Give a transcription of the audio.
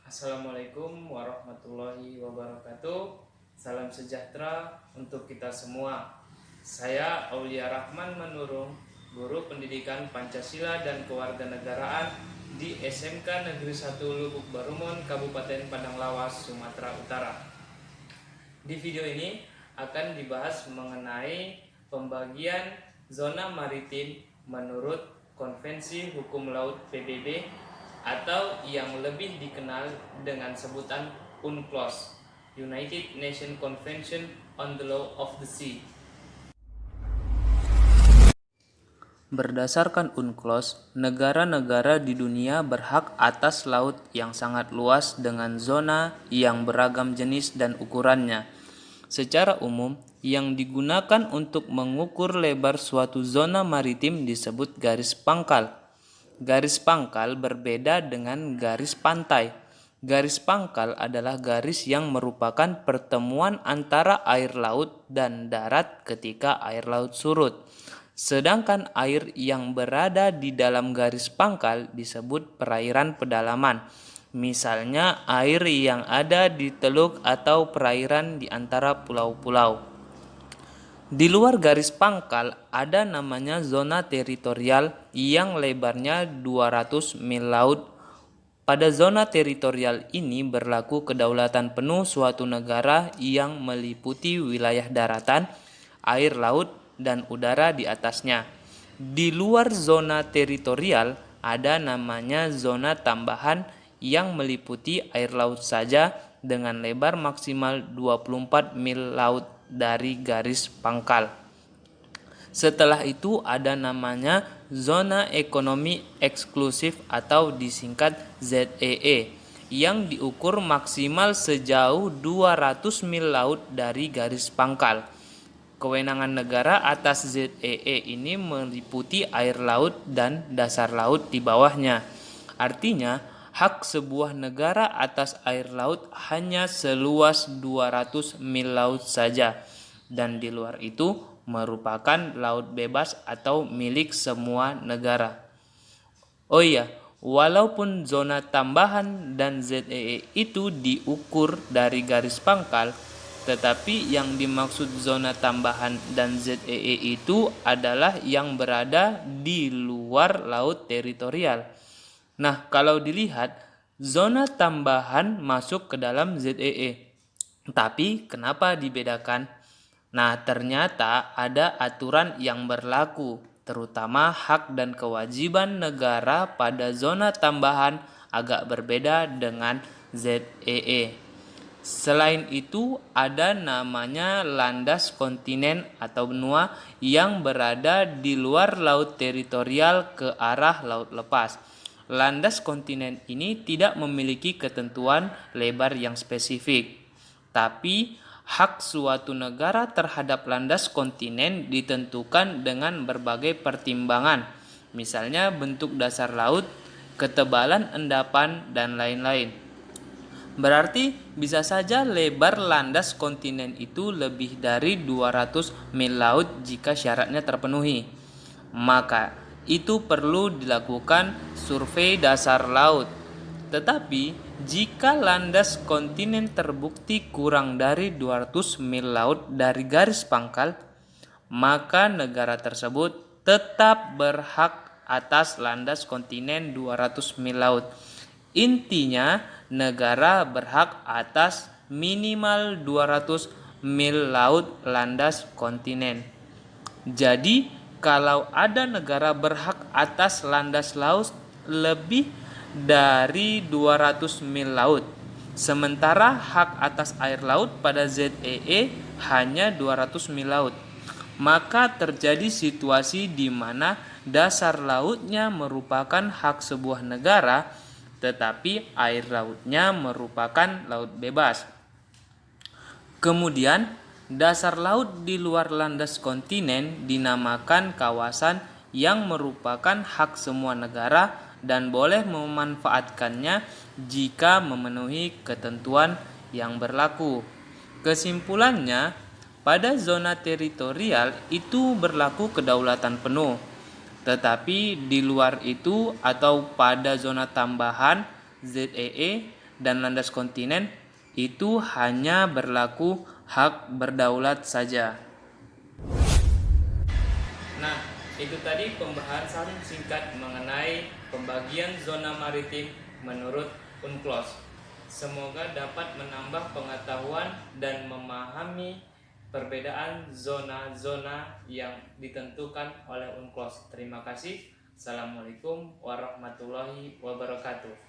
Assalamualaikum warahmatullahi wabarakatuh. Salam sejahtera untuk kita semua. Saya Aulia Rahman Manurung, guru pendidikan Pancasila dan Kewarganegaraan di SMK Negeri 1 Lubuk Barumon, Kabupaten Padang Lawas, Sumatera Utara. Di video ini akan dibahas mengenai pembagian zona maritim menurut Konvensi Hukum Laut PBB atau yang lebih dikenal dengan sebutan UNCLOS, United Nations Convention on the Law of the Sea. Berdasarkan UNCLOS, negara-negara di dunia berhak atas laut yang sangat luas dengan zona yang beragam jenis dan ukurannya. Secara umum, yang digunakan untuk mengukur lebar suatu zona maritim disebut garis pangkal. Garis pangkal berbeda dengan garis pantai. Garis pangkal adalah garis yang merupakan pertemuan antara air laut dan darat ketika air laut surut. Sedangkan air yang berada di dalam garis pangkal disebut perairan pedalaman. Misalnya air yang ada di teluk atau perairan di antara pulau-pulau. Di luar garis pangkal ada namanya zona teritorial yang lebarnya 200 mil laut. Pada zona teritorial ini berlaku kedaulatan penuh suatu negara yang meliputi wilayah daratan, air laut, dan udara di atasnya. Di luar zona teritorial ada namanya zona tambahan yang meliputi air laut saja dengan lebar maksimal 24 mil laut dari garis pangkal. Setelah itu ada namanya zona ekonomi eksklusif atau disingkat ZEE yang diukur maksimal sejauh 200 mil laut dari garis pangkal. Kewenangan negara atas ZEE ini meliputi air laut dan dasar laut di bawahnya. Artinya, hak sebuah negara atas air laut hanya seluas 200 mil laut saja, dan di luar itu merupakan laut bebas atau milik semua negara. Oh iya, walaupun zona tambahan dan ZEE itu diukur dari garis pangkal, tetapi yang dimaksud zona tambahan dan ZEE itu adalah yang berada di luar laut teritorial. Nah, kalau dilihat, zona tambahan masuk ke dalam ZEE. Tapi kenapa dibedakan? Nah, ternyata ada aturan yang berlaku, terutama hak dan kewajiban negara pada zona tambahan agak berbeda dengan ZEE. Selain itu, ada namanya landas kontinen atau benua yang berada di luar laut teritorial ke arah laut lepas. Landas kontinen ini tidak memiliki ketentuan lebar yang spesifik, tapi hak suatu negara terhadap landas kontinen ditentukan dengan berbagai pertimbangan, misalnya bentuk dasar laut, ketebalan endapan, dan lain-lain. Berarti bisa saja lebar landas kontinen itu lebih dari 200 mil laut jika syaratnya terpenuhi. Maka itu perlu dilakukan survei dasar laut. Tetapi jika landas kontinen terbukti kurang dari 200 mil laut dari garis pangkal, maka negara tersebut tetap berhak atas landas kontinen 200 mil laut. Intinya, negara berhak atas minimal 200 mil laut landas kontinen. Jadi, kalau ada negara berhak atas landas laut lebih dari 200 mil laut, sementara hak atas air laut pada ZEE hanya 200 mil laut, maka terjadi situasi di mana dasar lautnya merupakan hak sebuah negara, tetapi air lautnya merupakan laut bebas. Kemudian, dasar laut di luar landas kontinen dinamakan kawasan yang merupakan hak semua negara dan boleh memanfaatkannya jika memenuhi ketentuan yang berlaku. Kesimpulannya, pada zona teritorial itu berlaku kedaulatan penuh. Tetapi di luar itu atau pada zona tambahan ZEE dan landas kontinen itu hanya berlaku hak berdaulat saja. Nah, itu tadi pembahasan singkat mengenai pembagian zona maritim menurut UNCLOS. Semoga dapat menambah pengetahuan dan memahami perbedaan zona-zona yang ditentukan oleh UNCLOS. Terima kasih. Assalamualaikum warahmatullahi wabarakatuh.